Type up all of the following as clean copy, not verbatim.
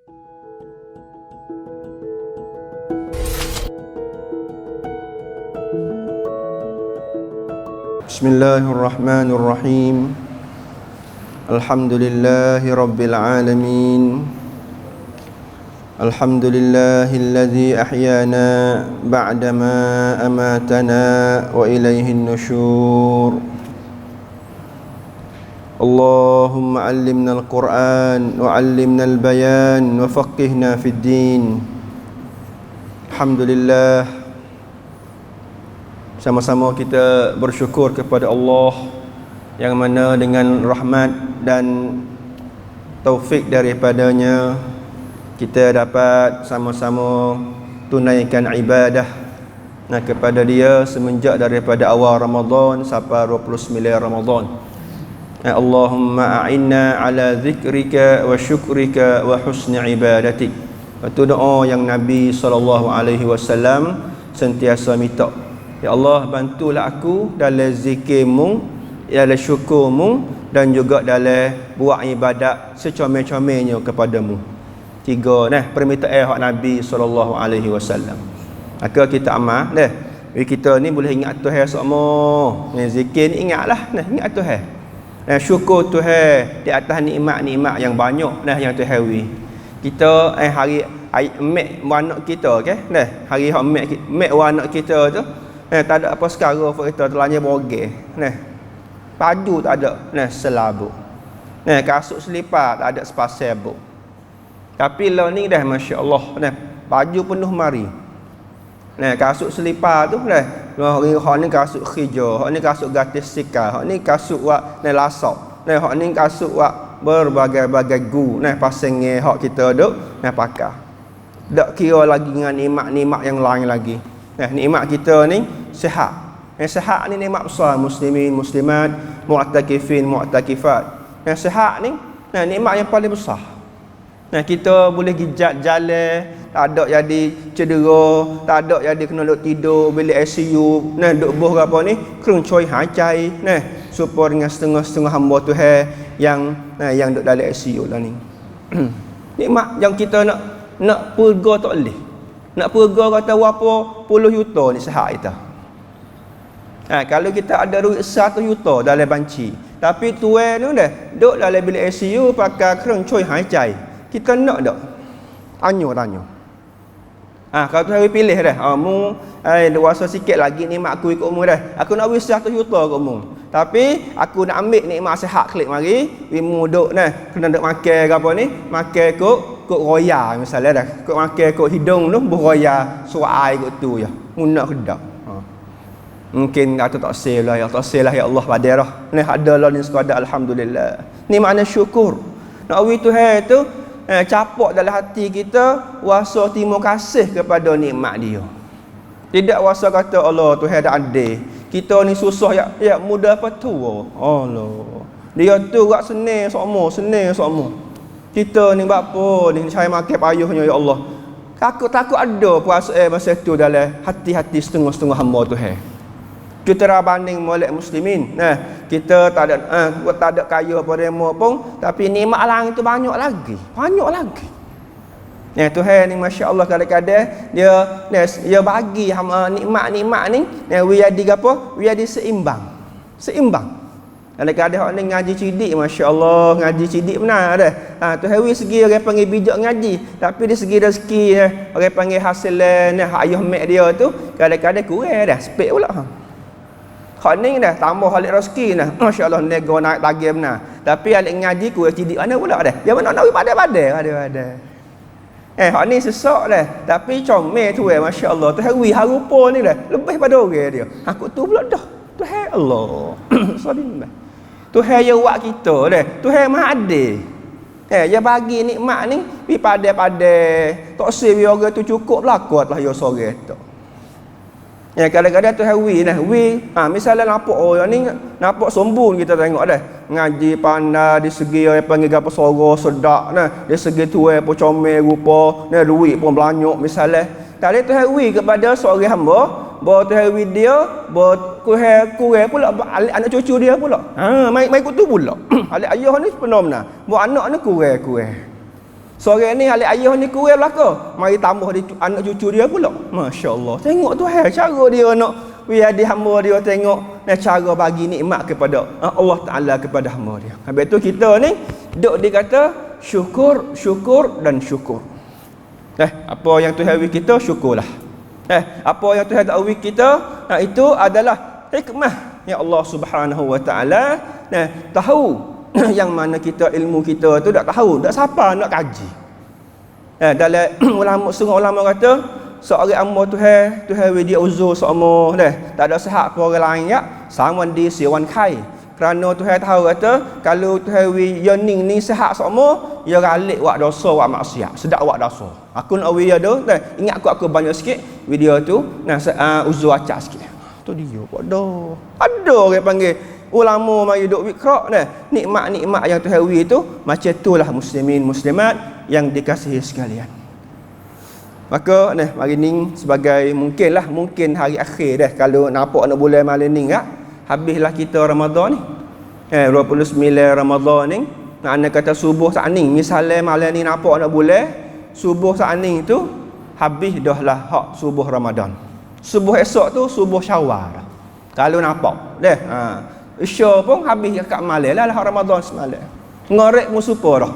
Bismillahirrahmanirrahim. Alhamdulillahi rabbil alamin. Alhamdulillahilladzi ahyana ba'dama amatana wa ilaihin nusyur. Allahumma 'allimna al-Qur'an wa 'allimna al-bayan wa faqihna fid din. Alhamdulillah, sama-sama kita bersyukur kepada Allah yang mana dengan rahmat dan taufik daripadanya kita dapat sama-sama tunaikan ibadah kepada Dia semenjak daripada awal Ramadan sampai 29 Ramadan. Allahumma a'inna ala zikrika wa syukrika wa husni ibadatik. Itu doa yang Nabi SAW sentiasa minta. Ya Allah, bantulah aku dalam zikirmu, dalam syukurmu, dan juga dalam buat ibadat secomel-comelnya kepadamu. Tiga permintaan hak Nabi SAW. Maka kita amal kita ni boleh ingat Tuhan semua. Zikir ni ingatlah, ingat Tuhan. Syukur Tuhan di atas nikmat-nikmat yang banyak yang Tuhan wi. Kita hari mek anak kita hari hak mek anak kita tu tak ada apa sekarang kita telanya bogel. Baju tak ada, selabuk. Kasut selipar tak ada sepasai buk. Tapi lah ni dah masya-Allah, baju penuh mari. Kasut selipar tu hak ni kasut hijau, hak ni kasut gatis sikar, hak ni kasut wak lasak. Hak ni kasut wak berbagai-bagai gu pasang hak kita duk pakai. Tak kira lagi dengan nikmat-nikmat yang lain lagi. Nikmat kita ni sihat. Sihat ni nikmat besar, muslimin, muslimat, mu'takifin, mu'takifat. Sihat ni nikmat yang paling besar. Kita boleh gijat jalan, tak ada jadi cedera, tak ada jadi kena duduk tidur bilik ICU, duduk boh apa ni, keruncoi hacai, supaya dengan setengah-setengah hamba Tuhan yang duduk dalam ICU lah ni. Nikmat yang kita nak perga tak boleh. Nak perga kata berapa puluh juta ni sihat kita. Kalau kita ada duit 1 juta dalam banci, tapi tuan tu duduk dalam bilik ICU pakai keruncoi hacai. Kita nak tak? Tanya. Kalau tu hari pilih mu luasa sikit lagi nikmat aku ikut mu aku nak beri 100 juta kat mu. Tapi aku nak ambil nikmat sihat klik mari, mu duk kena duk makan ke apa ni? Makan kok roya misalnya kok makan kok hidung tu beroya suai kok tu ya. Mu nak kedak. Mungkin kata tak sel lah ya Allah pada dah. Ada lah ni sekadar alhamdulillah. Ni makna syukur. Nak beri Tuhan tu capak dalam hati kita wasa terima kasih kepada nikmat Dia. Tidak wasa kata Allah Tuhan dah adil. Kita ni susah ya mudah apa tua. Allah. Dia tu buat senang semua. Kita ni buat apa ni cari makan payuhnya ya Allah. Takut ada perasaan masa tu dalam hati-hati setengah-setengah hamba Tuhan. Kita banding molek muslimin. Kita tak ada kaya apa demo pun, tapi nikmat lang itu banyak lagi. Tuhan ni masya-Allah kadang-kadang dia bagi nikmat-nikmat ni we jadi apa? We jadi seimbang. Kadang-kadang orang ni ngaji cidik masya-Allah, ngaji cidik benar dah. Tuhan we segi orang panggil bijak ngaji, tapi di segi rezeki orang panggil hasil ayah mak dia tu kadang-kadang kurang dah, spek pula. Hak ni tambah halik rezeki masya-Allah nego naik lagi benar. Tapi halik ngaji ku cidik mana pula Yang mana nak pada. Hak ni sesak tapi comel tu masya-Allah. Tuhan wi harupa ni lebih pada orang dia. Aku tu pula dah. Tuhan Allah. Salim. Tuhan yang buat kita Tuhan Maha Adil. Dia bagi nikmat ni pi pada-pada. Tak sih orang tu cukup lakotlah ya sore tu. Kadang-kadang tu hawi misalnya nampak orang ni nampak sombong kita tengok ngaji pandai di segi apa panggil apa suara sedak di segi tuai pun comel rupa duit pun banyak misalnya tadi tu hawi kepada seorang hamba bawa tu hawi dia bawa kurang pula anak cucu dia pula mai ikut tu pula alik ayah ni penomna bawa anak ni kurang Seorang ni alik ayah ni kurang belaka. Mari tambah di anak cucu dia pula. Masya-Allah. Tengok tu cara dia nak biar di hamba dia tengok cara bagi nikmat kepada Allah Taala kepada hamba dia. Habis tu kita ni duk dikata syukur, syukur dan syukur. Apa yang Tuhan bagi kita syukurlah. Apa yang Tuhan tak bagi kita itu adalah hikmah yang Allah Subhanahu wa taala tahu. Yang mana kita ilmu kita tu tak tahu, tak siapa nak kaji. Dalam setengah ulama kata seorang hamba Tuhan dia uzur seumur tak ada sihat apa orang lain sama di siwan kai. Kerana Tuhan tahu kata kalau Tuhan yening ni sihat seumur, dia ralik buat dosa, buat maksiat, sedap buat dosa. Aku nak dia tu, ingat aku banyak sikit video tu, uzur acak sikit. Tu dia buat dah. Ada orang panggil ulama mari duk fikrak nikmat-nikmat yang Tuhan beri tu, macam itulah muslimin muslimat yang dikasihi sekalian. Maka mari ni sebagai mungkin hari akhir kalau nampak nak bulan malam ni habislah kita Ramadan ni. 29 Ramadan ni nak kata subuh saat ni, misalnya malam ni nampak nak bulan subuh saat ni tu habis dah lah hak subuh Ramadan. Subuh esok tu subuh Syawal. Kalau nampak Isya pun habis kat malam lah Ramadan semalam. Ngorek musupa dah.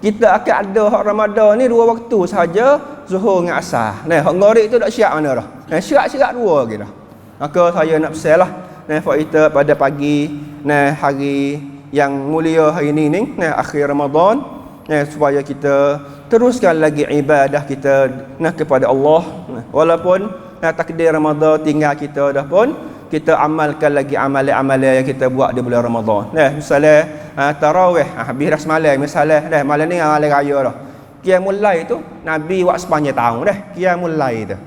Kita akan ada hak Ramadan ni 2 waktu saja, Zuhur dengan Asar. Hak ngorek tu dak siap mana dah. Syirak-syirak 2 lagi dah. Maka saya nak pesanlah kita pada pagi hari yang mulia hari ni akhir Ramadan supaya kita teruskan lagi ibadah kita kepada Allah. Walaupun takdir Ramadan tinggal kita dah pun kita amalkan lagi amalan-amalan yang kita buat di bulan Ramadan. Misalnya tarawih habis dah semalam, misalnya malam ni malam raya dah. Qiyamul Lail tu Nabi buat sepanjang tahun dah. Qiyamul Lail tu.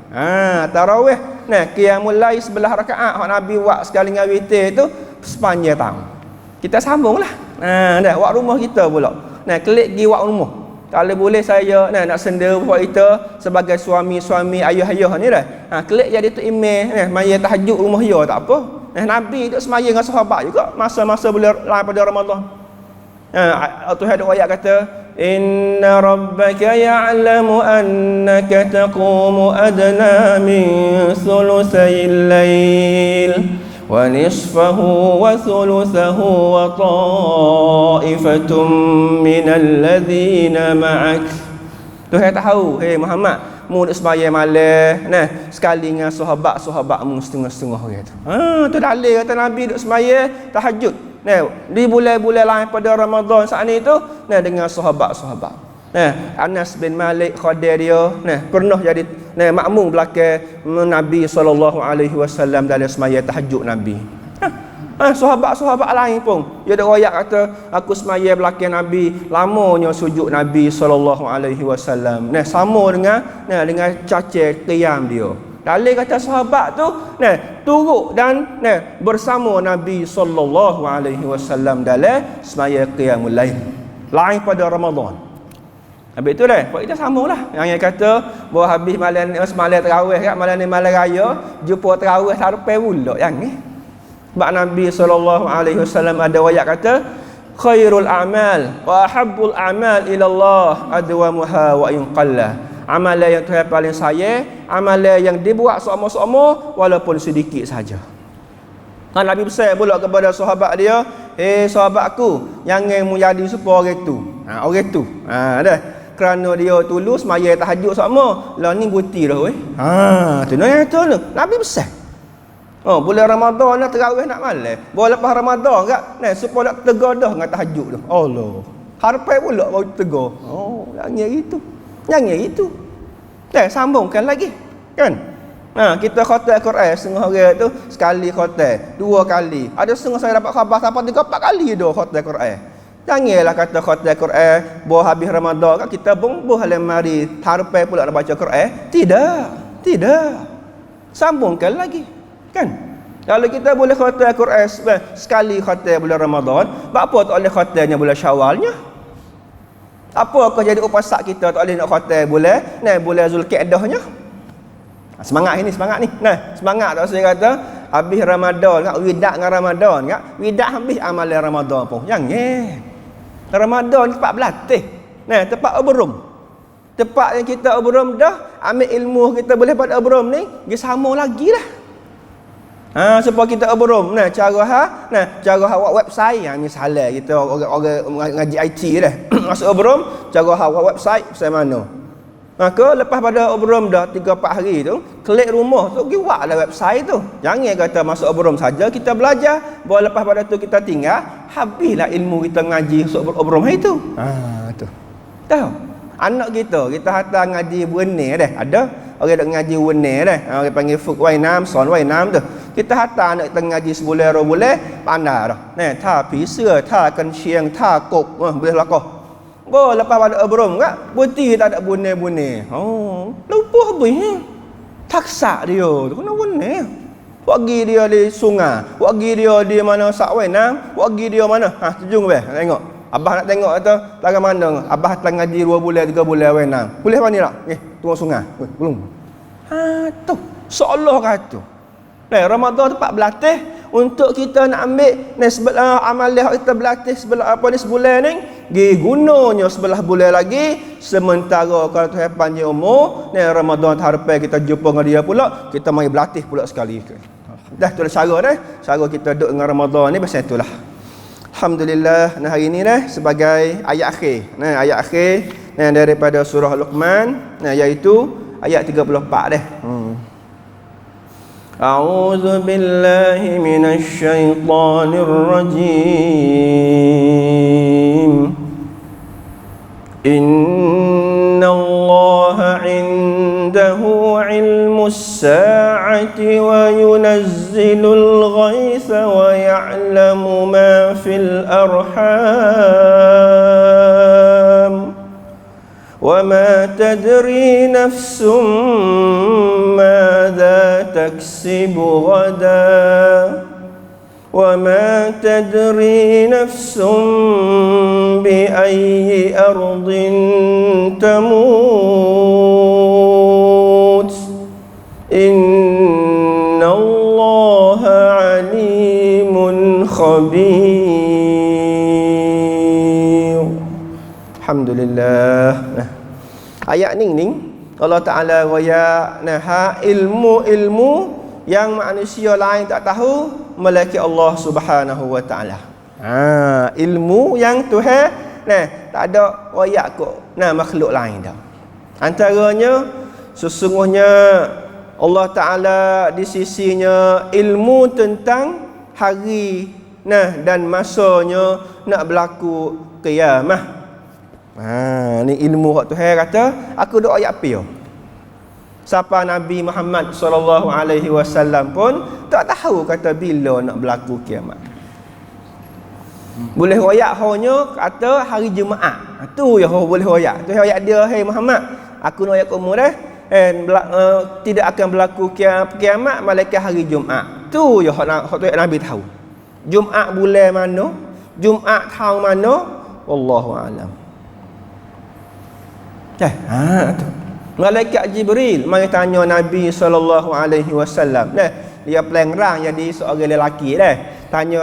Tarawih Qiyamul Lail 11 rakaat hak Nabi buat sekali dengan witir tu sepanjang tahun. Kita sambunglah. Buat rumah kita pula. Klik pergi buat rumah. Kalau boleh saya nak senda buat kita sebagai suami-suami ayah-ayah ni klik jadi tu email maya tahajud rumah dia tak apa. Nabi tu semaya dengan sahabat juga masa-masa bulan pada Ramadan. Tuhan ada ayat kata inna rabbaka ya'lamu annaka taqumu adna min thulutsayil lail wa nisfahu wa thulutsahu wa ta'ifatum minal ladzina ma'ak. Tuhan tahu, Muhammad, mu nak sembahyang malam sekali dengan sahabat-sahabatmu setengah-setengah orang tu. Tu dalil kata Nabi duk sembahyang tahajud. Di bulan-bulan lain pada Ramadan saat ni tu dengan sahabat-sahabat. Anas bin Malik khadir dia pernah jadi makmum belakang Nabi SAW dalam sembahyang tahajud Nabi. Sahabat-sahabat lain pun dia ada royak kata aku sembahyang belakang Nabi lamanya sujud Nabi SAW sama dengan caca qiyam dia. Dalil kata sahabat tu turut dan bersama Nabi SAW dalam sembahyang qiyamul lail lain pada Ramadan. Habis tu kita sambunglah. Yang kata bahawa habis malam tarawih malam ni malam raya jumpa tarawih sampai pula yang ni. Sebab Nabi SAW ada ayat kata khairul a'mal wa ahabbul a'mal ila Allah adwamuha wa in qalla. Amalan yang Tuhan paling sayang, amalan yang dibuat seumur-umur walaupun sedikit saja. Kan Nabi pesan pula kepada sahabat dia, sahabatku, jangan menjadi supaya orang tu. Orang tu. Kerana dia tulus sembahyang tahajud sama, lah ni buti dah weh. Tu Nabi pesan. Bulan Ramadan nak tarawih nak malam. Bulan lepas Ramadan supaya nak tegadah dengan tahajud tu. Allah. Harapan pula baru tegar. Jangan gitu. Jangan gitu. Sambungkan lagi. Kan? Kita khatam Quran setengah orang tu sekali khatam, 2 kali. Ada setengah saya dapat khabar sampai 3-4 kali dah khatam Quran. Janganlah kata khatam Quran bawa habis Ramadan kita bungbuh lemari harapan pula nak baca Quran. Tidak. Sambungkan lagi. Kan? Kalau kita boleh khatam Quran sekali khatam bulan Ramadan, apa tak boleh khatamnya bulan Syawalnya? Apakah jadi upasak kita tak boleh nak khatam bulan Zulkidahnya? Semangat ni. Semangat tak saya kata habis Ramadan widak dengan Ramadan widak habis amalan Ramadan pun. Jangan. Ramadan cepat belatih. Tepat berum. Tempat yang kita obrom dah, ambil ilmu kita boleh pada obrom ni, dia sama lagi lah. Supaya kita obrom. Cara website, misalnya kita orang ngaji IT dah. Masuk obrom, cara website pasal mana. Maka lepas pada obrom dah 3-4 hari tu, klik rumah tu, pergi buatlah website tu. Jangan kata masuk obrom saja kita belajar, baru lepas pada tu kita tinggal, habislah ilmu kita ngaji masuk obrom hari tu. Tu. Tahu? Anak kita hantar ngaji berenang dah. Ada orang nak ngaji berenang dah. Orang panggil Fuk Wainam, Son Wainam tu. Kita hantar anak kita ngaji sebulan 2 bulan, pandai dah. Tha pi sia, tha kan siang, tha kok, boleh lakoh. Lepas pada obrom kak, berhenti tak ada berenang-berenang. Lupa habis. Taksa dia tu kena berenang. Pergi dia di sungai, pergi dia di mana sak Wainam, pergi dia mana? Sejung beh, tengok. Abah nak tengok kata lagu mana? Abah telah ngaji 2 bulan 3 bulan Wainam. Boleh mana tak? Tunggu sungai. Belum. Tu. Seolah kata. Ramadan tempat berlatih untuk kita nak ambil sebelah amalan kita berlatih sebelah sebulan ni, gunanya sebelah bulan lagi, sementara kalau Tuhan panjang umur, Ramadan harapan kita jumpa dengan dia pula, kita mari berlatih pula sekali. Dah tu cara dah. Cara kita duduk dengan Ramadan ni pasal itulah. Alhamdulillah, hari ini sebagai ayat akhir. Ayat akhir daripada surah Luqman, iaitu ayat 34 dah. A'udzu billahi minasy syaithanir rajim. Innallaha 'indahu 'ilmus sa'ati wa yunazzilul ghaitha wa ya'lamu ma fil arham wa ma tadri nafsum madza taksibu ghadan wa ma tadri nafsum bi ayyi ardin tamut innallaha alimun khabir. Alhamdulillah. Ayat ni Allah Ta'ala raya ilmu yang manusia lain tak tahu melainkan Allah Subhanahu wa Ta'ala. Ilmu yang Tuhan tak ada royak kot makhluk lain dah. Antaranya sesungguhnya Allah Ta'ala di sisinya ilmu tentang hari dan masanya nak berlaku qiyamah. Ni ilmu hak Tuhan kata, aku duk ayat apa? Siapa Nabi Muhammad sallallahu alaihi wasallam pun tak tahu kata bila nak berlaku kiamat. Boleh royak hanya kata hari Jumaat. Tu yang boleh royak. Tu ayat dia, hey Muhammad, aku nak ayat kamu dah. Tidak akan berlaku kiamat malaikat hari Jumaat. Tu yang hak Nabi tahu. Jumaat bulan mana? Jumaat tahun mana? Wallahu a'lam. Tu. Malaikat Jibril mari tanya Nabi sallallahu alaihi wasallam. Dia pelangrang jadi seorang lelaki dah. Tanya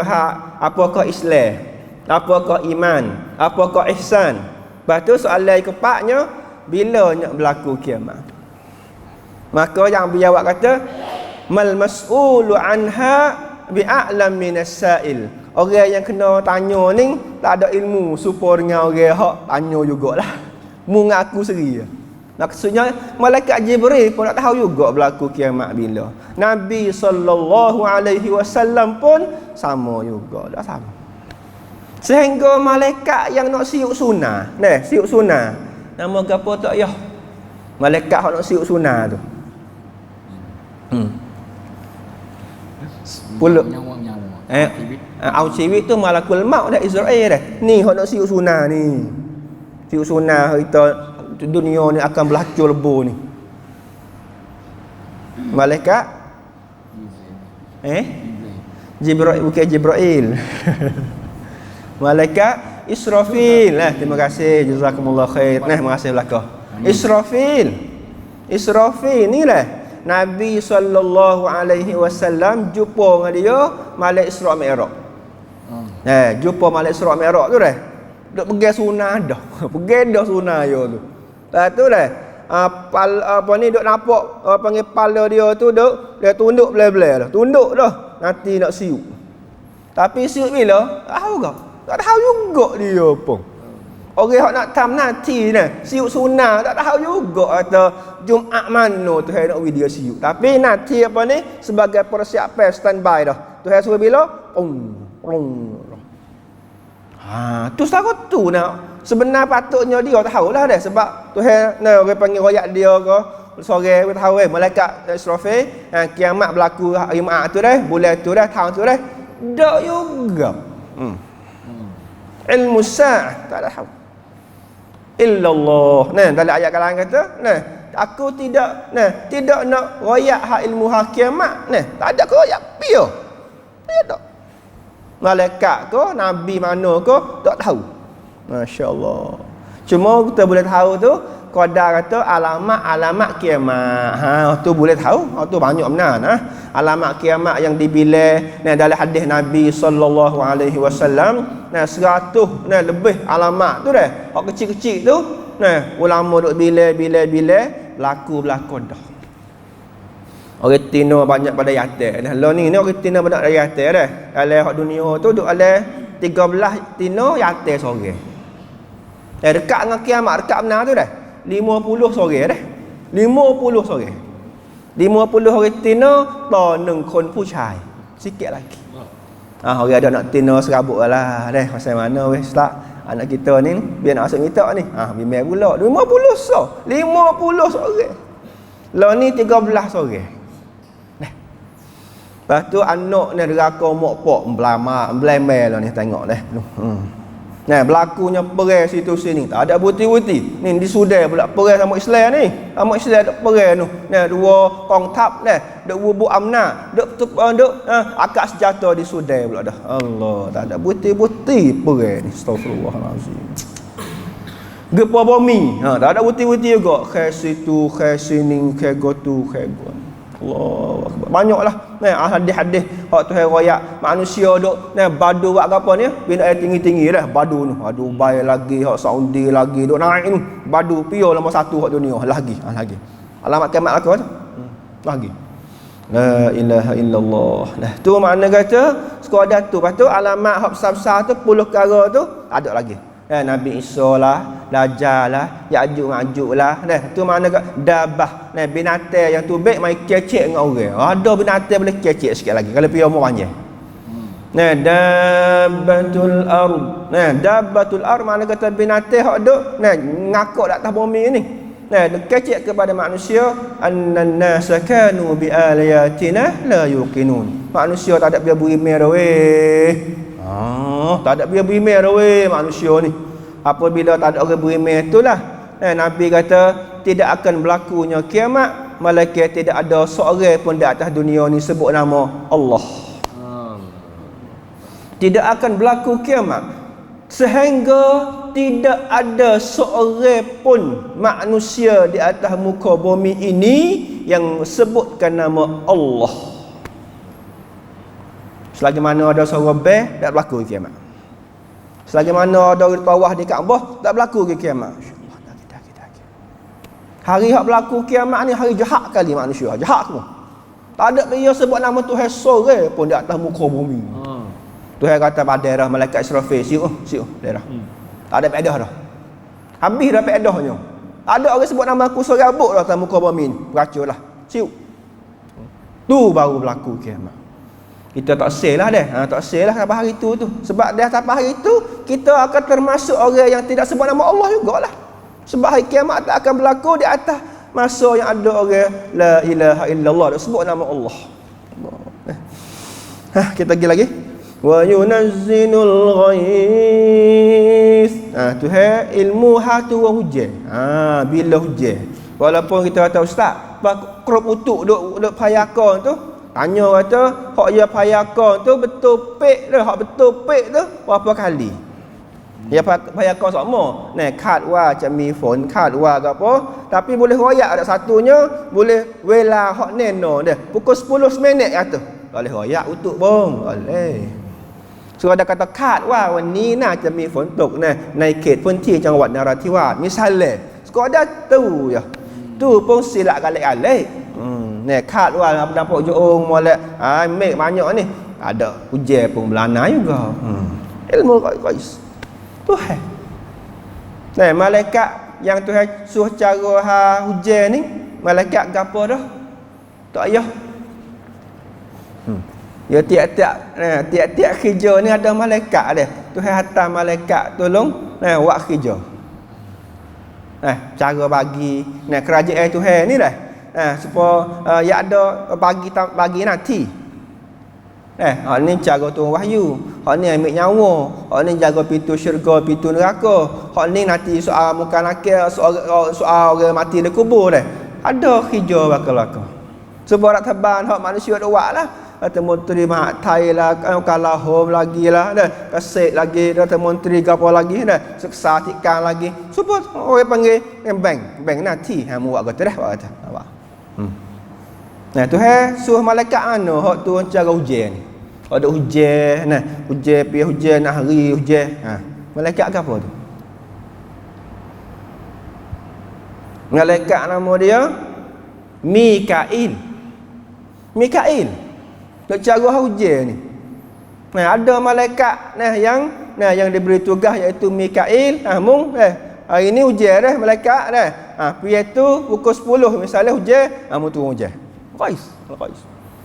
apakah Islam? Apakah iman? Apakah ihsan? Lepas tu soalan kepaknya, bila nak berlaku kiamat? Maka yang berjawab kata, mal mas'ulu anha bi'a'lam minas sa'il. Orang yang kena tanya ni tak ada ilmu supaya dengan orang hak tanya jugalah. Mu ngaku sendiri. Maksudnya malaikat Jibril pun tak tahu juga berlaku kiamat bila. Nabi sallallahu alaihi wasallam pun sama juga, dah sama. Sehingga malaikat yang nak siuk sunnah, siuk sunnah. Nama gapo tak yah? Malaikat hak nak siuk sunnah tu. Puluh nyawa. Auschwitz tu malakul maut dah Israel dah. Ni hak nak siuk sunnah ni. Siuk sunnah kita dunia ni akan berlacur lebu ni. Malaikat Jibril, bukan Jibril. Malaikat Israfil. Terima kasih, jazakumullah khair. Terima kasih belakang. Israfil ni lah Nabi sallallahu alaihi wasallam jumpa dengan dia malam Isra Mi'raj. Jumpa malam Isra Mi'raj tu dah. Duk pergi sunah dah. Pergi dah sunah yo tu. Lepas tu dah apa ni duk nampak panggil kepala dia tu dia tunduk belai-belai dah. Tunduk dah. Nanti nak siup. Tapi siup bila? Tahu ke? Tak tahu juga dia pun. Orang hak nak tam nanti ni, siup sunnah tak tahu juga kata Jumaat mana Tuhan nak bagi dia siup. Tapi nanti apa ni sebagai persiapan standby dah. Tuhan suruh bila? Tu setakat tu nak. Sebenar patutnya dia tahulah dah sebab Tuhan nak orang panggil royak dia ke sore kita tahu malaikat Israfil kiamat berlaku Jumaat tu dah, bulan tu dah, tahun tu dah. Tak juga. Ilmu sa'ah tak ada tahu. Illallah. Nah, dalam ayat kalangan kata, nah, aku tidak nak royak hak ilmu hak kiamat. Nah, tak ada ke royak pia. Tak ada. Malaikat ke, nabi mana ke, tak tahu. Masya-Allah. Cuma kita boleh tahu tu qadar kata alamat kiamat. Tu boleh tahu. Tu banyak benar alamat kiamat yang dibilang dalam hadis Nabi sallallahu alaihi wasallam 100 lebih alamat tu dah. Hak kecil-kecil tu ulama duk bilang berlaku dah. Orang tino banyak pada yatim dah. Lah ni orang tino banyak pada yatim dah. Dalam hak dunia tu duk ada 13 tino yatim seorang. Dekat dengan kiamat dekat benar tu dah. 50 sore dah. 50 sore. 50 orang tinaต่อ1คนผู้ชาย sikit lagi. Orang ada nak tina serabut lah dah. Pasal mana weh tak anak kita ni biar nak masuk minta ni. Bimbang pula 50 so. 50 sore. Lah ni 13 sore. Dah. Lepas tu anak ni deraka mak pak belamai lah ni tengok dah. Berlakunya perang situ sini. Tak ada bukti-bukti. Ni di Sudan pula perang sama Islam ni. Sama Islam duk perang tu. Dua kongtap duk bubuh amna, duk akak senjata di Sudan pula dah. Allah, tak ada bukti-bukti perang ni. Astagfirullahalazim. Gempa bumi. Tak ada bukti-bukti juga. Ke situ, ke sini, ke gotu, ke go. Allah Akbar. Banyaklah hadis-hadis hak Tuhan royak manusia duk badu buat apa ni bila air tinggi-tinggi dah badu ni Dubai lagi hak Saudi lagi duk naik ni badu pio nombor 1 hak dunia lagi alamat kiamat aku lagi la ilaha illallah. Nah tu makna kata sekadar tu lepas tu alamat hak besar-besar tu 10 perkara tu ada lagi. Nabi Isa lah, Dajjal lah, Ya'juj Ma'juj lah. Tu makna dabah. Binatang yang tu baik mai kecek dengan orang. Ada binatang boleh kecek sikit lagi kalau pergi umur panjang. Dabbatul ard. Dabbatul ard makna kata binatang hak duk ngakak di atas bumi ni. Kecek kepada manusia annan nasa kanu bi ayatina la yuqinun. Manusia tak ada berimeh dah weh. Tak ada berimeh dah weh manusia ni. Apabila tak ada orang berimeh itulah Nabi kata tidak akan berlakunya kiamat malaikat tidak ada seorang pun di atas dunia ni sebut nama Allah. Tidak akan berlaku kiamat sehingga tidak ada seorang pun manusia di atas muka bumi ini yang sebutkan nama Allah. Selagi mana ada seorang beh tak berlaku kiamat. Selagi mana ada orang tawaf di Kaabah tak berlaku kiamat. Hari hak berlaku kiamat ni hari jahat kali manusia. Jahat semua. Tak ada dia sebut nama Tuhan sore pun di atas muka bumi. Tuhan kata pada daerah malaikat Israfil siup daerah. Tak ada faedah dah. Habis dah faedahnya. Ada orang sebut nama aku serabut dah atas muka bumi ni. Beracurlah. Siup. Tu baru berlaku kiamat. Kita tak sel lah dah. Tak sel lah sampai hari tu. Sebab dah sampai hari tu kita akan termasuk orang yang tidak sebut nama Allah jugalah. Sebab hari kiamat tak akan berlaku di atas masa yang ada orang la ilaha illallah tak sebut nama Allah. Kita pergi lagi. Wa yunazzilul ghais. Tuhan ilmu hatu hujan. Bila hujan. Walaupun kita kata ustaz, krop utuk duk payakon tu, tanya kata hak ya payakon tu betul pek dah, hak betul pek tu berapa kali? Ya payakon sama. Kad wa macam mi phone, kad wa ke apa, tapi boleh royak ada satunya, boleh wela hak neno dia. Pukul 10 minit kata. Boleh royak utuk bong. Boleh. So ada kata kad wa วันนี้น่าจะมีฝนตกในเขตพื้นที่จังหวัดนราธิวาส misalnya sekadar tu je. Tu pun silap galik-galik. Nekat luar nampak joong molek. Ambil banyak ni. Ada hujan pun belana juga. Ilmu qais. Tuhan. Nah, malaikat yang Tuhan suruh cara hujan ni, malaikat gapo dah? Tak payah. Ya tiap-tiap kerja ni ada malaikat dia. Tuhan hantar malaikat tolong buat kerja. Cara bagi kerajaan Tuhan ni dah. Supaya ya ada bagi nanti. Hak ni cara turun wahyu. Hak ni ambil nyawa. Hak ni jaga pintu syurga, pintu neraka. Hak ni nanti soal muka nakir, soal orang mati di kubur dah. Ada kerja bakal-bakal. Sebab nak teban hak manusia ada buat lah. Kata menteri Mahathir lah, Kalahom lagi lah, Kasih lagi, kata menteri apa lagi dah, seksatikan lagi. Supaya orang panggil bank nanti buat kata dah, buat kata. Nah, Tuhan suruh malaikat mana hak turun cara hujan ni. Ada hujan, hujan pergi hujan hari hujan. Malaikat ke apa tu? Malaikat nama dia Mikail. Nak cara hujan ni. Ada malaikat yang diberi tugas iaitu Mikail. Hari ni hujan dah malaikat dah. Pergi tu pukul 10 misalnya hujan, turun hujan. Qais.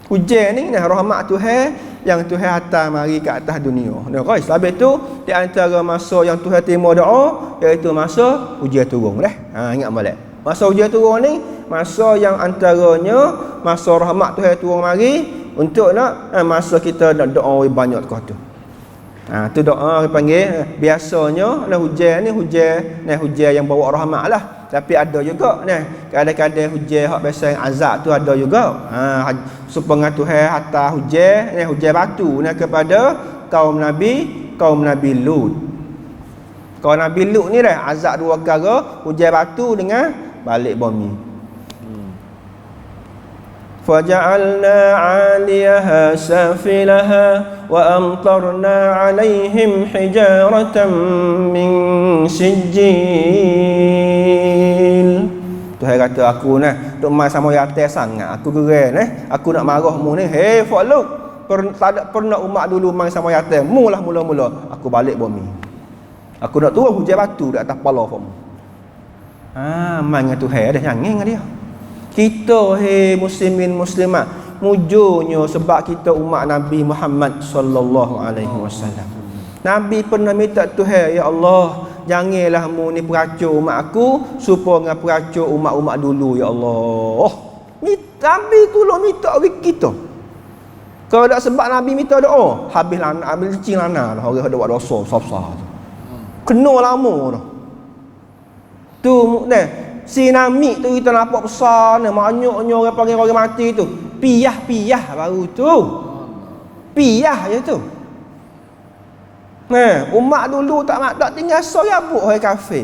Hujan ni rahmat Tuhan yang Tuhan hantar mari ke atas dunia. Qais. Habis tu di antara masa yang Tuhan terima doa iaitu masa hujan turun dah. Ingat molek. Masa hujan turun ni masa yang antaranya masa rahmat Tuhan turun mari untuk nak masa kita nak doa banyak dekat tu. Tu doa panggil biasanya hujan ni hujan yang bawa rahmat lah. Tapi ada juga kadang-kadang hujan hak biasa yang azab tu ada juga. Supaya Tuhan hantar hujan batu kepada kaum Nabi Lut. Kaum Nabi Lut ni dah azab dua perkara, hujan batu dengan balik bumi. فَجَعَلْنَا عَالِيَهَا سَافِلَهَا وَأَمْطَرْنَا عَلَيْهِمْ حِجَارَةً مِّن سِجِّيلٍ. Tuhan kata aku duk main sama yatim sangat. Aku geran aku nak marah mu ni. Hey follow. Tak pernah umat dulu main sama yatim. Mu lah mula-mula. Aku balik bumi. Aku nak turun hujan batu di atas kepala kamu. Main dengan Tuhan dah jangan dengan dia. Kita muslimin muslimat mujurnya sebab kita umat Nabi Muhammad sallallahu alaihi wasallam. Nabi pernah minta Tuhan, ya Allah, janganlah mu ni peracur umat aku supaya dengan peracur umat-umat dulu ya Allah. Nabi tolong minta kita. Kalau tak sebab Nabi minta doa, habis cing lana dah orang ada buat dosa besar tu. Kena lama dah. Tu si Nami tu kita nampak besar ni, banyaknya orang panggil orang mati tu. Piyah baru tu. Piyah je tu. Umat dulu tak tinggal soyabuk orang kafir.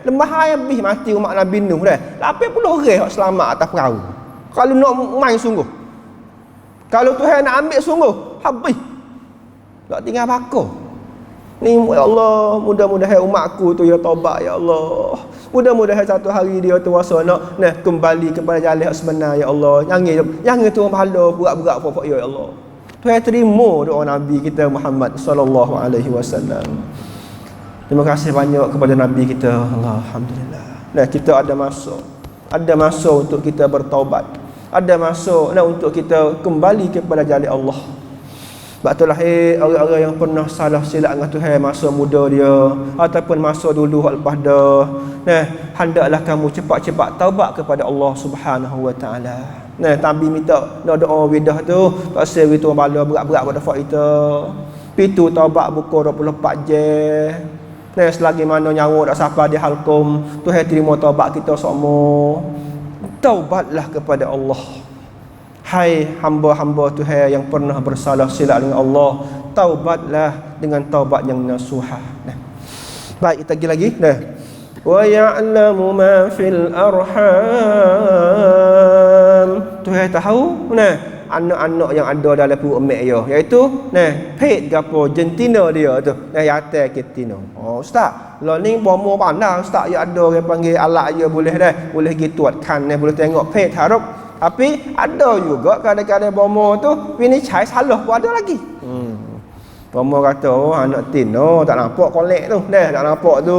Lemah habis mati umat Nabi Nuh dah. 80 orang hak selamat atas perahu. Kalau nak main sungguh. Kalau Tuhan nak ambil sungguh, habis. Tak tinggal bakar. Ni ya Allah, mudah-mudahan umatku tu ya taubat ya Allah. Mudah-mudahan satu hari dia tu rasa nak kembali kepada jalan yang sebenar ya Allah. Jangan tu pahala berat-berat pokok ya Allah. Tuhan terima doa Nabi kita Muhammad sallallahu alaihi wasallam. Terima kasih banyak kepada Nabi kita. Alhamdulillah. Kita ada masa untuk kita bertaubat. Ada masa untuk kita kembali kepada jalan Allah. Sebab itulah orang-orang yang pernah salah silap dengan Tuhan masa muda dia ataupun masa dulu lepas dah. Hendaklah kamu cepat-cepat taubat kepada Allah Subhanahu wa taala. Nabi minta doa widah tu, pasal itu bala berat-berat pada fak kita. Pintu taubat buka 24 jam. Selagi mana nyawa tak sampai di halkum, Tuhan terima taubat kita semua. Taubatlah kepada Allah. Hai hamba-hamba Tuhan yang pernah bersalah silap dengan Allah, taubatlah dengan taubat yang nasuhah. Baik, kita pergi lagi. Wa ya'lamu ma fil arham. Tuhan tahu anak-anak yang ada dalam perut mak dia, iaitu pet gapo jantina dia tu, yate ketino. Oh ustaz, lah ni bomo pandai ustaz, ya ada orang panggil alat dia boleh dah, boleh pergi tuatkan boleh tengok pet tarup. Tapi ada juga kadang-kadang bomo tu ini cai salah pun ada lagi. Bomo kata anak tino tak nampak kolek tu, tak nampak tu.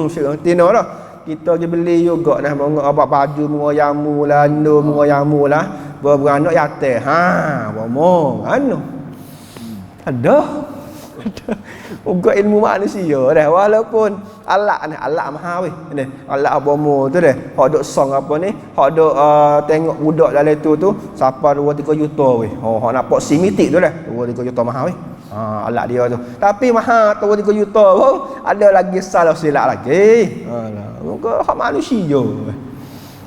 Syuk tino dah. Kita pergi beli juga dah abang baju mengoyamu lah, ando mengoyamu lah. Beranak yate. Bomo anu. Ada. Uga ilmu manusia dah, walaupun alat mahal weh. Alat bomo tu dah. Hak duk song apa ni? Hak duk tengok budak dalam tu siapa 2-3 juta weh. Hak nampak simitik tu dah. 2-3 juta mahal weh. Alat dia tu. Tapi mahal 2-3 juta pun ada lagi salah silap lagi. Alah, muka hak manusia.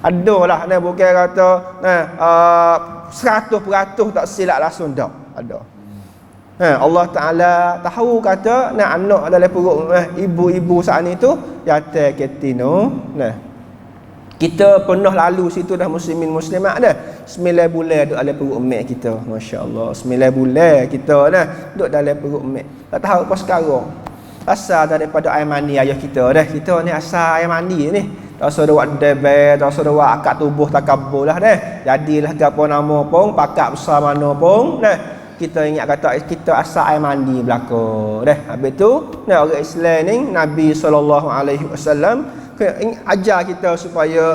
Adalah bukan kata 100% tak silap langsung dak. Ada. Allah Ta'ala tahu kata anak dalam perut ibu-ibu saat ni tu yate ketino. Kita pernah lalu situ dah muslimin muslimat dah. 9 bulan duduk dalam perut mak kita. Masya-Allah, 9 bulan kita duduk dalam perut mak. Tak tahu apa sekarang. Asal daripada air mani ayah kita dah. Kita ni asal air mani ni. Tak usah buat debet, tak usah buat akad tubuh takabur lah dah. Jadilah gapo nama pun, pakak besar mana pun kita ingat kata kita asal air mandi belaka dah. Habis tu orang Islam ni Nabi SAW ajar kita supaya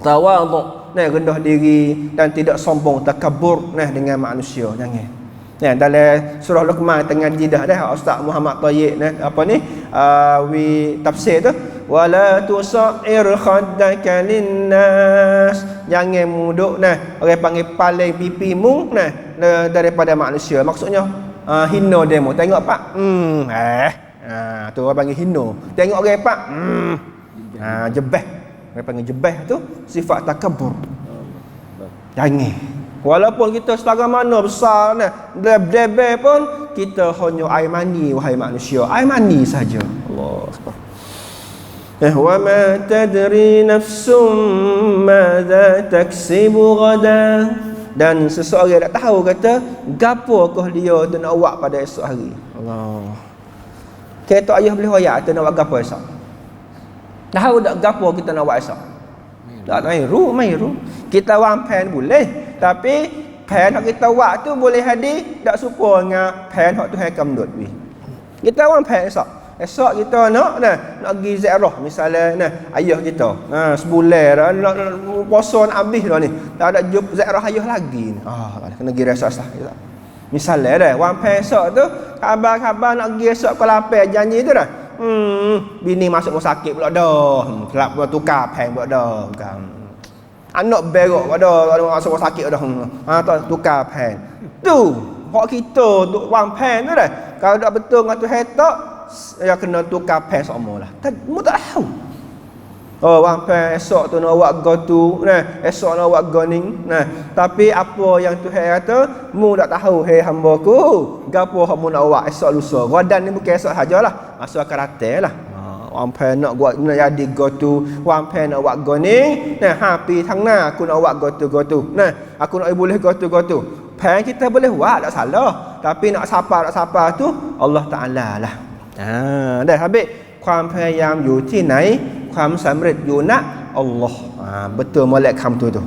tawaduk, rendah diri dan tidak sombong takabur dengan manusia. Jangan. Dalam surah Luqman tengah jidah dah Ustaz Muhammad Tayyib tafsir tu, wala tusair khaddaka linnas, jangan muduk orang panggil paling pipimu daripada manusia. Maksudnya hina demo. Tengok pak tu orang panggil hina. Tengok orang pak jebeh. Orang panggil jebeh tu sifat takabur. Jangan. Walaupun kita setara mana besar debel pun kita hanya air mani wahai manusia. Air mani saja. Allah Akbar. Wa ma tadri nafsum madza taksibu ghadan, dan seseorang tak tahu kata gapokah dia tu nak buat pada esok hari. Allah. Kata ayah boleh royak tu nak buat gapo esok. Tahu tak gapo kita nak buat esok? Tak mairu. Kita wampan boleh, tapi pen hak kita buat tu boleh hadir tak serupa dengan pen hak Tuhan kamdut we. Kita wampan esok kita nak pergi ziarah misalnya ayah kita. Sebulan dah nak puasa nak habis dah ni. Tak ada jumpa ziarah ayah lagi ni. Kena pergi rasa-rasa. Misalnya dah wampan esok tu khabar nak pergi esok ke lapar janji tu dah. Bini masuk rumah sakit pula dah. Kelab pula tukar pen pula dah. Bukan. Anak berok pula dah masuk rumah sakit dah. Tukar pen. Tu hak kita duk wang pen tu dah. Kalau tak betul dengan tu hetak, ya kena tukar pen semua lah. Mu tak tahu. Wang pen esok tu nak buat go tu, esok nak buat go ni. Tapi apa yang Tuhan kata, mu tak tahu hei hamba-Ku, gapo hak mu nak buat esok lusa. Gadan ni bukan esok sajalah, masuk akan datang lah. Wang pen nak buat nak jadi go tu, wang pen nak buat go ni, pi thang na aku nak buat go tu. Aku nak boleh go tu. Pen kita boleh buat tak salah, tapi nak sapa tu Allah Taala lah. Dah habis. ความพยายามอยู่ที่ไหนความสำเร็จอยู่ณอัลลอฮ์ betul molek kamu tu.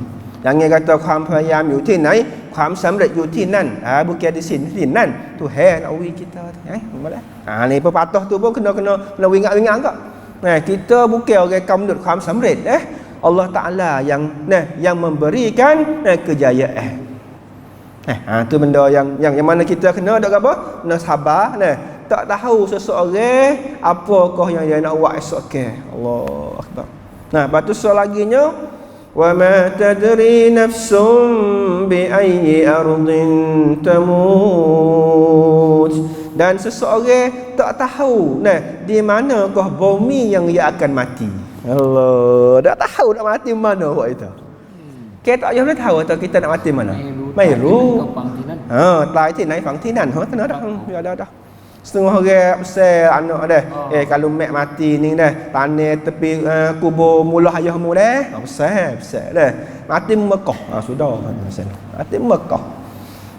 Jangan kata ความพยายามอยู่ที่ไหนความสำเร็จอยู่ที่นั่น bukan di siniนั่น Tuhan nak uji kita boleh. Ni pepatah tu pun kena ingat-ingat kak. Kita bukan orang kamdut ความสำเร็จ. Allah Taala yang memberikan kejayaan. Tu benda yang mana kita kena dak apa? Kena sabar tak tahu seseorang apakah yang dia nak buat esok ke. Allah Akbar. Lepas tu soal laginya, wa ma tadri nafsum bi ayyi ardin tamut, dan seseorang tak tahu di manakah bumi yang ia akan mati. Allah, tak tahu nak mati mana buat itu. Kita tak boleh tahu atau kita nak mati mana. Mai ru. ตายที่ไหนฝังที่นั่น เท่านั้นเด้อ Setengah orang besar anak dah. Kalau mak mati ni dah, tanah tepi kubur mula ayahmu dah. Besar dah. Mati Mekah. Sudah. Mati Mekah.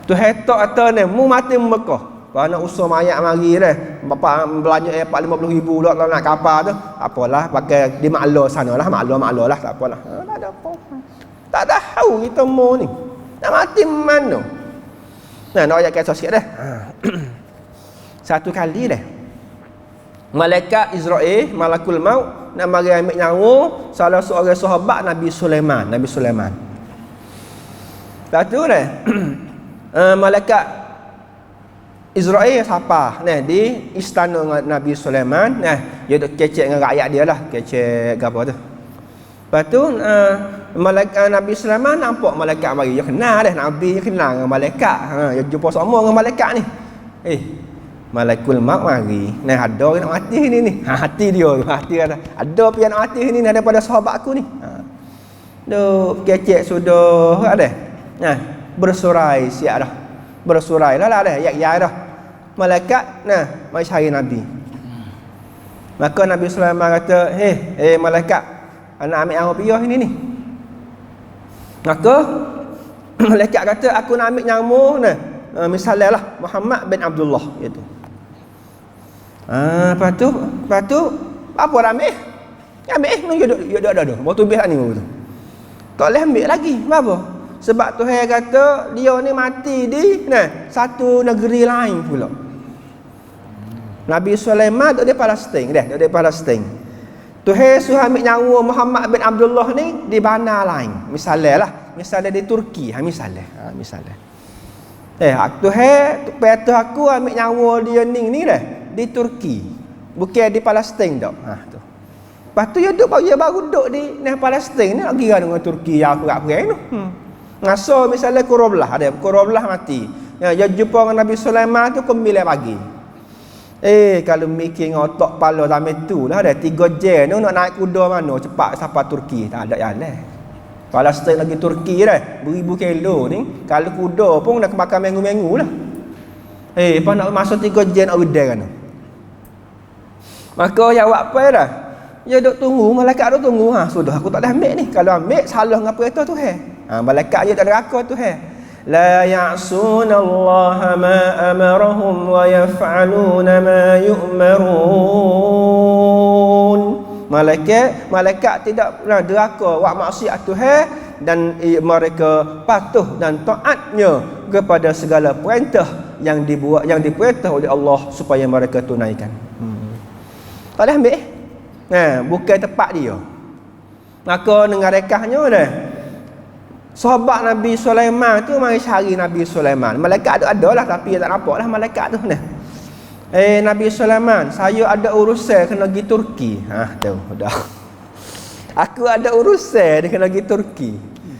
Tu hetok atau ni, mu mati Mekah. Kalau nak usah mayat mari dah. Bapak belanja 50,000 pula nak kapal tu. Apalah pakai di maklo sana lah, maklo lah tak apalah. Tak ada apa. Tak tahu kita mau ni. Nak mati mana? Nah, nak ayat kisah sikit dah. Satu kali dah malaikat Israel, malakul maut, nak mari ambil nyawa salah seorang sahabat Nabi Sulaiman. Lepas tu dah malaikat Israel siapa di istana Nabi Sulaiman. Dia duk kecek dengan rakyat dia lah, kecek apa tu. Lepas tu malaikat Nabi Sulaiman nampak malaikat mari. Dia kenal dah, Nabi dia kenal dengan malaikat. Dia jumpa sama dengan malaikat ni. Malakul maut mari. Ada orang nak mati ni. Hati dia. Hati kata, ada pian nak mati ni daripada sahabat aku ni. Duk kecek sudah ada. Bersurai siap dah. Bersurai lah dah. Ya dah. Malaikat mari cari Nabi. Maka Nabi Sulaiman kata, malaikat, anak ambil awak piyah ini ni. Maka malaikat kata, aku nak ambil nyawa misalnya lah Muhammad bin Abdullah itu. Lepas tu apa dah ambil? Ambil dah. Waktu habis ni tu. Tak boleh ambil lagi. Apa? Sebab Tuhan kata dia ni mati di satu negeri lain pula. Nabi Sulaiman duduk di Palestin. Tuhan suruh ambil nyawa Muhammad bin Abdullah ni di bandar lain. Misalnya di Turki. Misalnya. Tuhan peta aku ambil nyawa dia ni dah di Turki. Bukan di Palestin dak. Tu. Lepas tu dia baru duduk di Palestin ni nak kira dengan Turki yang perang tu. Ngaso misalnya Qurablah mati. Dia jumpa dengan Nabi Sulaiman tu kembali pagi. Kalau mikir otak pala zaman tu lah dah 3 jam tu nak naik kuda mana cepat sampai Turki. Tak ada jalan. Palestin lagi Turki dah, beribu kilo ni. Kalau kuda pun nak makan minggu-minggu lah. Apa nak masuk 3 jam nak udah kan. Maka ya buat apa dah? Ya duk tunggu, malaikat duk tunggu. Sudah aku tak dah ambil ni. Kalau ambil salah ngapa itu Tuhan. Malaikat dia tak neraka Tuhan. La ya'sunallaha ma amarahum wa yaf'aluna ma yu'marun. Malaikat tidak pernah deraka buat maksiat Tuhan dan mereka patuh dan taatnya kepada segala perintah yang diperintah oleh Allah supaya mereka tunaikan. Tak boleh ambil. Bukan tempat dia. Maka dengan rekahnya dah. Sahabat Nabi Sulaiman tu mari cari Nabi Sulaiman. Malaikat tu ada lah tapi tak nampak lah malaikat tu nah. Nabi Sulaiman, saya ada urusan kena pergi Turki. Tahu dah. Aku ada urusan dia kena pergi Turki.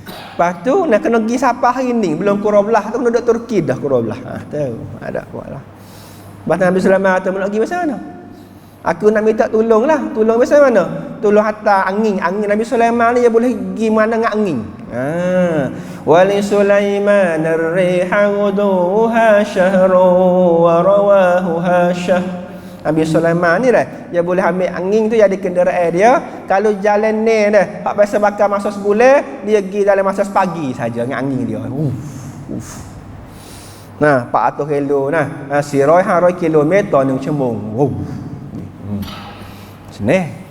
Lepas tu nak kena pergi siapa hari ni? Belum Qurablah tu kena duduk Turki dah Qurablah. Tahu. Ada buatlah. Lepas Nabi Sulaiman kata nak pergi macam mana? Aku nak minta tolong lah. Tolong macam mana? Tolong hantar angin. Angin Nabi Sulaiman ni dia boleh pergi mana dengan angin. Wali Sulaiman ar-riha wuduha syahru wa rawahuha syah. Nabi Sulaiman ni dah dia boleh ambil angin tu jadi kenderaan dia. Kalau jalan ni dah hak biasa bakar masa sebulan, dia pergi dalam masa sepagi saja dengan angin dia. 400 kilo $100 kilometer ning cembung. Senang.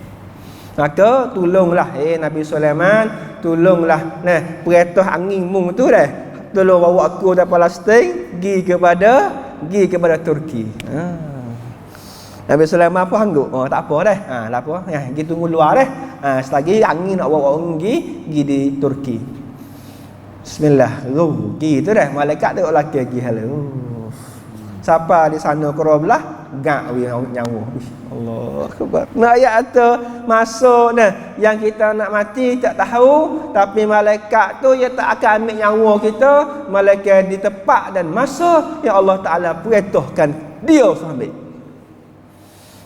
Maka tolonglah Nabi Sulaiman, tolonglah perintah angin mung tu dah. Tolong bawa aku dari Palestin pergi kepada Turki. Nabi Sulaiman apa hangguk? Tak apa dah. Tak apa. Pergi tunggu luar dah. Selagi angin nak bawa orang pergi di Turki. Bismillah. Pergi tu dah. Malaikat tu laki pergi halo. Siapa di sana Qurablah gak nyawa. Allah akbar. Nak ayat tu masuk yang kita nak mati tak tahu tapi malaikat tu dia tak akan ambil nyawa kita. Malaikat di tempat dan masa yang Allah Taala perintahkan dia ambil.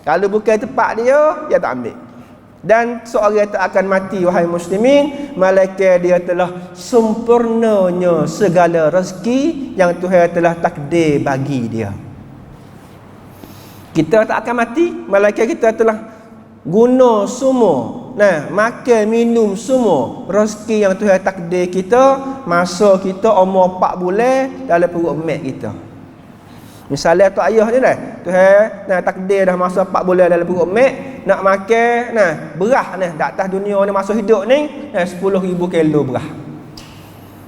Kalau bukan tempat dia tak ambil. Dan seorang tak akan mati wahai muslimin, malaikat dia telah sempurnanya segala rezeki yang Tuhan telah takdir bagi dia. Kita tak akan mati, malaikat kita telah guna semua, makan minum semua rezeki yang Tuhan takdir kita masa kita umur 4 bulan dalam perut mak kita. Misalnya tu ayah ni Tuhan takdir dah masa 4 bulan dalam perut mak, nak makan beras di atas dunia ni masa hidup ni 10,000 kilo beras.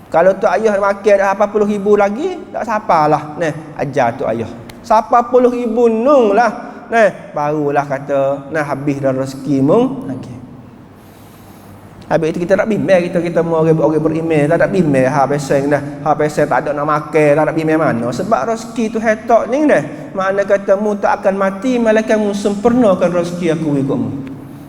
Kalau tu ayah makan dah 80,000 lagi, tak sapalah ajar tu ayah. 80,000 nung lah. Barulah kata habis dah rezeki mu. Okay. Habis itu kita tak bimbang, kita mau orang beriman tak bimbang peseng tak ada nak makan, tak ada bimbang mana. Sebab rezeki tu hetok ni makna kata mu tak akan mati, malaikat mu sempurnakan rezeki aku ikutmu.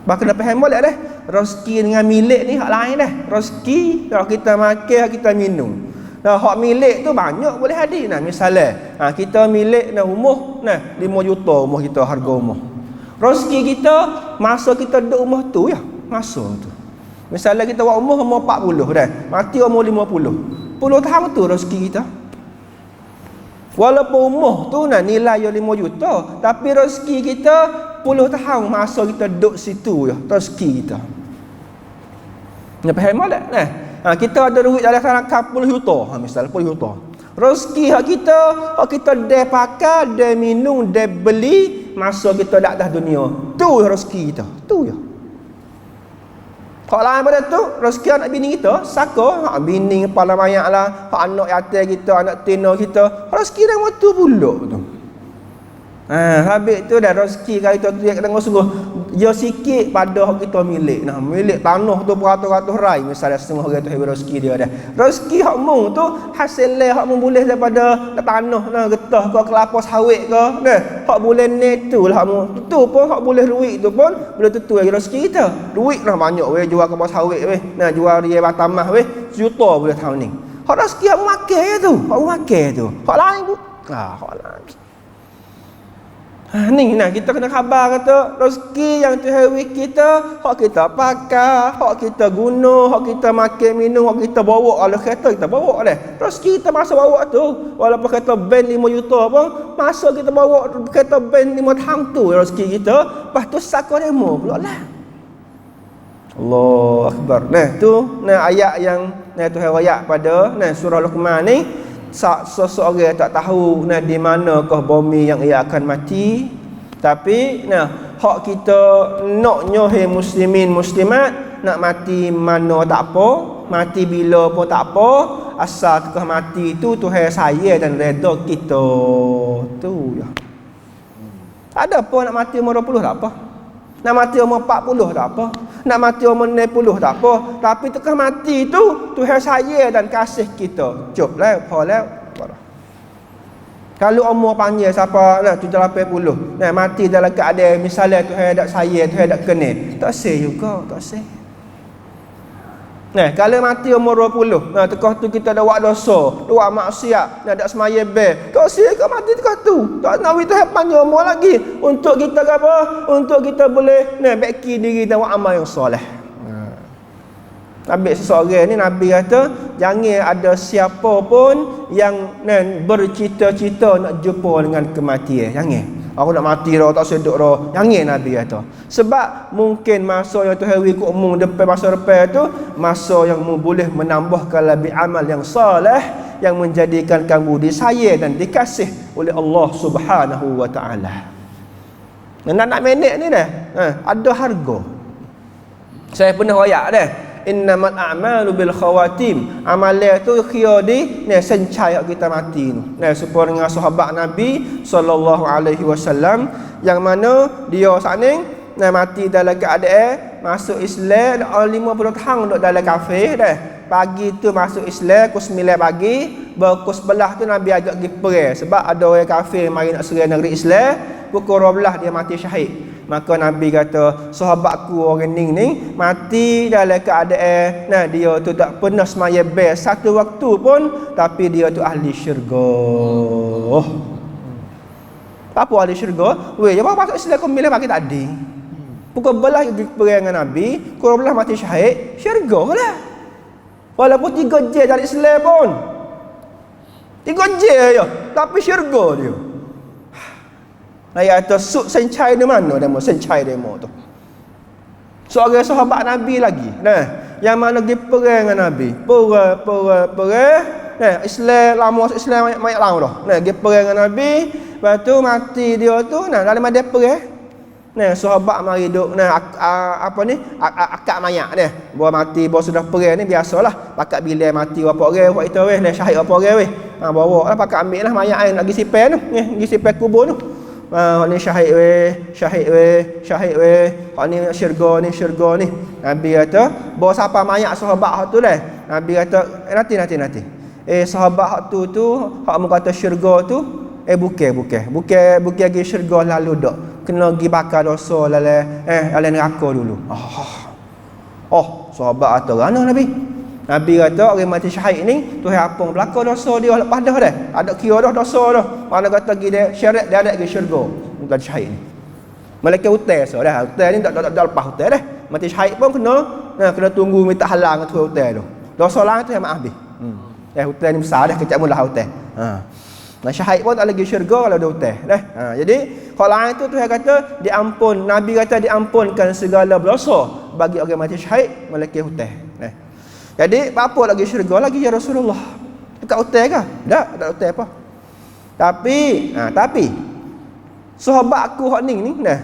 Bahkan dah faham boleh rezeki dengan milik ni hak lain rezeki kalau kita makan, kita minum. Hak milik tu banyak boleh hadir. Misalnya kita milik rumah 5 juta rumah kita, harga rumah. Rezeki kita masa kita duduk rumah tu masa tu. Misalnya kita buat umur 40 mati umur 50. 10 tahun tu rezeki kita. Walaupun umur tu nilai 5 juta, tapi rezeki kita 10 tahun masa kita duduk situ rezeki kita. Faham tak? Kita ada duit dalam rangka 10 juta, misal 10 juta. Rezeki hak kita dah pakai, dah minum, dah beli masa kita dak atas dunia. Tu rezeki kita. Tu ya. Hak lain pada tu, rezeki anak bini kita, saka, hak bini kepala mayat lah, hak anak yatim kita, anak tina kita. Rezeki dah tu pulak tu. Habis tu dah rezeki kali tu dia kena sungguh dia sikit pada hak kita milik. Milik tanah tu beratus-ratus rai, misalnya setengah orang tu rezeki dia dah. Rezeki hak mung tu hasil hak mung boleh daripada tanah getah ke kelapa sawit ke hak boleh ni tu lah hak mung. Tu pun hak boleh duit tu pun boleh tentu rezeki kita. Duit banyak weh jual kelapa sawit weh. Jual dia batamah weh, sejuta boleh tahun ni. Hak rezeki hak makan tu, hak makan tu. Hak lain pun hak lain. Ni kita kena khabar kata rezeki yang Tuhan beri kita, hak kita pakai, hak kita guna, hak kita makan minum, hak kita bawa kalau kereta kita bawa rezeki kita masa bawa tu, walaupun kereta ben 5 juta pun masa kita bawa kereta ben 5 tahun tu rezeki kita, lepas tu saka demo pula lah. Allahu Akbar. Tu ayat yang Tuhan ayat pada surah Luqman ni. Seseorang tak tahu di manakah bumi yang ia akan mati, tapi hak kita naknya hai muslimin muslimat, nak mati mana tak apa, mati bila pun tak apa, asal kekah mati tu Tuhan sayang dan redha kita tu ya. Ada apa nak mati umur 20 tak apa, nak mati umur 40 tak apa, nak mati umur 60 tak apa, tapi tekah mati tu Tuhan sayang dan kasih kita. Cuk lah, lah. Kalau umur panjang siapa 780, mati dalam keadaan misalnya Tuhan tak sayang, Tuhan tak kenal, tak sah juga, tak sah. Kalau mati umur 20, tekah tu kita dah buat dosa, buat maksiat, dak semaya be. Tak sah ke mati tekah tu. Tak nawi Tuhan panjang umur lagi untuk kita apa? Untuk kita boleh baiki diri dan buat amal yang soleh. Nabi seseorang ni Nabi kata jangan ada siapa pun yang bercita-cita nak jumpa dengan kematian. Jangan. Aku nak mati dah, tak seduk dah. Jangan Nabi kata. Sebab mungkin masa yang Tuhan beri umum depan masa depan tu masa yang boleh menambahkan lebih amal yang soleh yang menjadikan kamu disayang dan dikasih oleh Allah Subhanahu wa taala. Nak minit ni ada harga. Saya pernah royak innamal a'malu bil khawatim. Amalan tu kira di sencai kita mati tu. Supaya dengan sahabat Nabi sallallahu alaihi wasallam yang mana dia saning mati dalam keadaan masuk Islam 50 tahun duduk dalam kafir Pagi tu masuk Islam pukul 9 pagi, pukul 11 tu Nabi ajak pergi perang sebab ada orang kafir mari nak serang negeri Islam, pukul 12 dia mati syahid. Maka Nabi kata, sahabatku orang ni mati dalam keadaan dia tu tak pernah semaya best satu waktu pun, tapi dia tu ahli syurga. Apa ahli syurga? Weh, apa masuk Islam kau milih pagi tadi. Pukul belah pergi perang dengan Nabi, pukul belah mati syahid, syurga lah. Walaupun 3 jam dari Islam pun 3 jam je, tapi syurga dia. Ayat tu suk sencai di mana demo sencai demo tu. Seorang sahabat Nabi lagi. Nah, yang mana pergi perang dengan Nabi. Perang. Nah, Islam lama Islam banyak lama dah. Nah, pergi perang dengan Nabi, lepas tu mati dia tu. Nah, dalam ada perang. Nah, sahabat mari duk akad mayat ni. Bawa mati, bawa sudah perang ni biasalah. Pakat bila mati berapa orang, buat itu weh, syahid berapa orang weh. Bawa lah pakat ambil lah mayat ni lagi sipai tu. Pergi sipai kubur tu. Ni syahid weh. Hak ni syurga ni. Nabi kata, bawa siapa mayat sahabat hak tu dah. Nabi kata, nanti. Sahabat hak tu hak mu kata syurga tu, bukan pergi syurga lalu dak. Kena pergi bakar dosa dalam neraka dulu. Sahabat kata, "Ana Nabi?" Nabi kata orang mati syahid ni Tuhan apung belaka dosa dia lepas dah dah. Ada kira dah dosa dah. Mana kata pergi dia syarat dia ada pergi syurga. Bukan syahid ni. Malaikat hutan so dah. Hutan ni tak lepas hutan dah. Mati syahid pun kena tunggu minta halang tu hutan tu. Dosa lang tu yang maaf habis. Hutan ni besar dah kecak mula hutan. Nah syahid pun tak lagi syurga kalau ada hutan dah. Jadi kalau lain tu Tuhan kata diampun. Nabi kata diampunkan segala dosa bagi orang mati syahid malaikat hutan. Jadi apa lagi syurga lagi ya Rasulullah? Dekat hotel ke? Tak hotel apa. Tapi sahabat aku hak ni nah.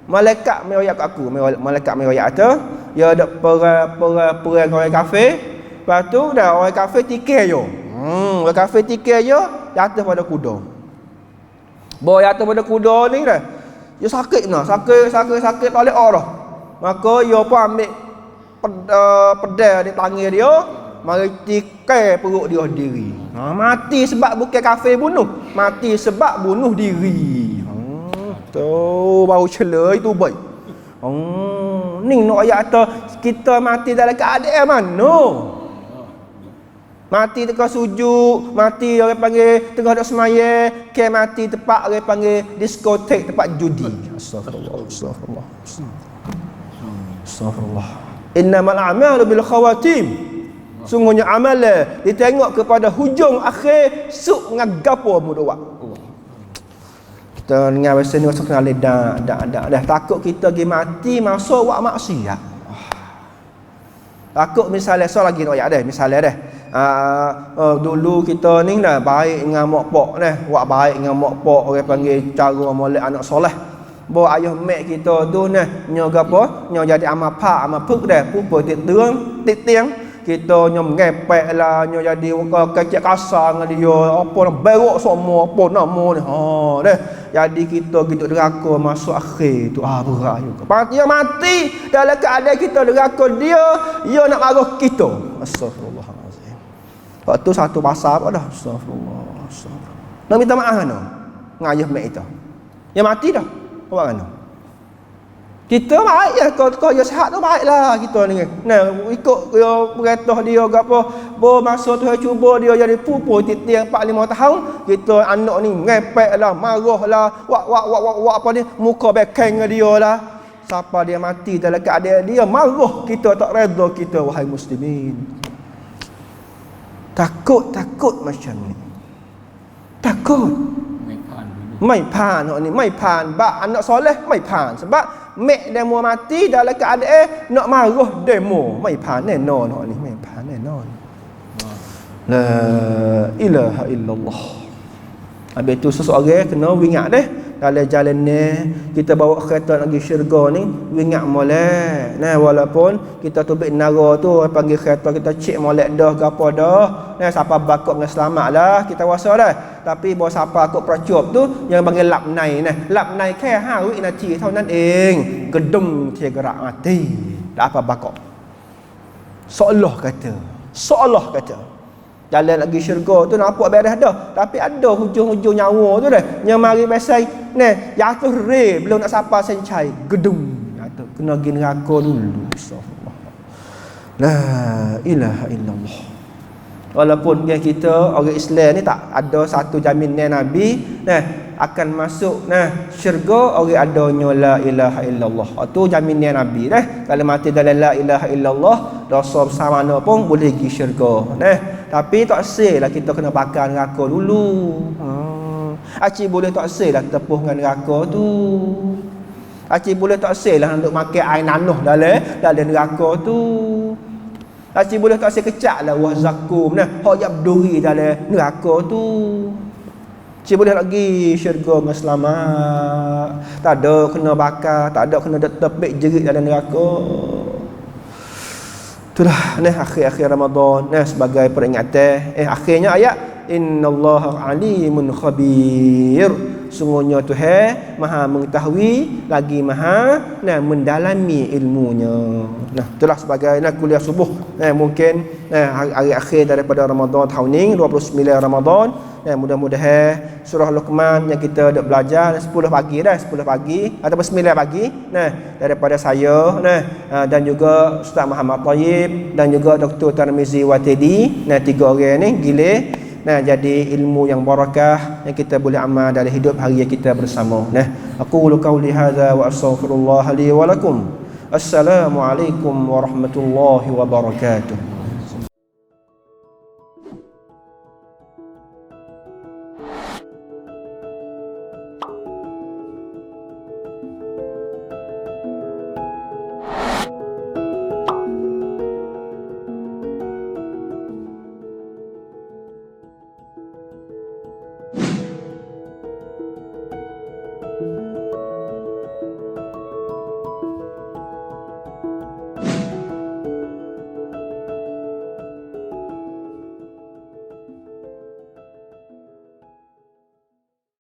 Malaikat meroyak aku, malaikat meroyak tu, dia ada perang orang kafir. Lepas tu dah orang kafir tikar je. Orang kafir tikar je jatuh pada kuda. Bawa jatuh pada kuda ni dah. Dia sakit tak boleh dah. Maka dia pun ambil pedal di tangan dia, mari tikai perut dia diri. Mati sebab bukan kafir bunuh, mati sebab bunuh diri. Tu baru celai tu baik. Ni nak ayat kata kita mati dalam keadaan mana? Mati tengah sujud, mati orang panggil tengah duk semaya, ke mati tempat orang panggil diskotek, tempat judi. Astagfirullah. Innamal a'malu bil khawatim. Sungguhnya amal ditengok kepada hujung akhir suk ngagapo mudah. Kita dengar bahasa ni masuk kenal dah takut kita pergi mati masuk buat maksiat. Takut misalnya lagi nak ayat dah misalnya dah. Dulu kita ni dah baik dengan mak pak dah, buat baik dengan mak pak orang panggil cara molek anak soleh. Bawa ayah mak kita tu nah nyo gapo nyo jadi amal puk dah pupa tiang kita nyo ngepek lah nyo jadi kecek kasar dengan dia apa berok semua apa nama ni dah jadi kita gitu neraka masuk akhir tu berat juga mati dalam keadaan kita neraka dia nak marah kita. Astagfirullahalazim. Waktu satu pasal apa dah astagfirullah. Nak minta maaf no ngayah mak kita yang mati dah. Buat mana? Kita baik ya kalau dia sihat tu baiklah kita ni. Nah, ikut dia beratah dia ke apa, masa Tuhan cuba dia jadi pupu tiang 4-5 tahun, kita anak ni ngepeklah, marahlah, wak apa ni, muka bekeng dia lah. Siapa dia mati dalam keadaan dia marah, kita tak redha kita wahai muslimin. Takut macam ni. Takut. Mai pan ni mai pan bak anak soleh mai pan sebab mek demo mati dalam keadaan nak marah demo mai pan nenon ni mai pan nenon. La ilaha illallah. Habis tu seseorang kena ingat deh dalam jalan ni kita bawa kereta nak pergi syurga ni ingat molek. Nah walaupun kita tubik nara tu panggil kereta kita cek molek dah ke apa dah. Nah siapa bakok dengan selamatlah kita rasa dah. Tapi bawa siapa aku pracup tu yang panggil lap nai nah. Lap nai แค่ 5 วินาทีเท่านั้นเองกระดุมเทกระmati. Tak apa bakok. Seolah kata jalan lagi syurga tu nampak beres dah tapi ada hujung-hujung nyawa tu dah yang mari besai ni jatuh re belum nak sapa sencai gedung jatuh kena pergi neraka dulu. Astagfirullah. La ilaha illallah. Walaupun kita orang Islam ni tak ada satu jaminan Nabi akan masuk syurga orang adanya la ilaha illallah. Itu jaminan Nabi kalau mati dalam la ilaha illallah dosa besar mana pun boleh pergi syurga tapi tak sel lah kita kena bakar neraka dulu. Acik boleh tak sel lah tepuh dengan neraka tu. Acik boleh tak sel lah untuk makan air nanuh dalam neraka tu. Acik boleh tak sel kecak lah wah zakum nah. Hak yang berduri dalam neraka tu. Cik boleh lagi syurga dengan selamat. Tak ada kena bakar, tak ada kena tepik jerit dalam neraka. Itulah akhir-akhir Ramadan sebagai peringatan. Akhirnya ayat innallaha alimun khabir. Sungguhnya Tuhan Maha mengetahui lagi Maha mendalami ilmunya. Itulah sebagai kuliah subuh. Mungkin hari akhir daripada Ramadan tahun ni 29 Ramadan. Mudah-mudahan surah Luqman yang kita dah belajar 10 pagi ataupun 9 pagi daripada saya dan juga Ustaz Muhammad Tayyib dan juga Dr. Tarmizi Watedi 3 orang ni gile jadi ilmu yang barakah yang kita boleh amal dalam hidup hari kita bersama. Aku qauli hadza wa astaghfirullah li wa lakum. Assalamualaikum warahmatullahi wabarakatuh.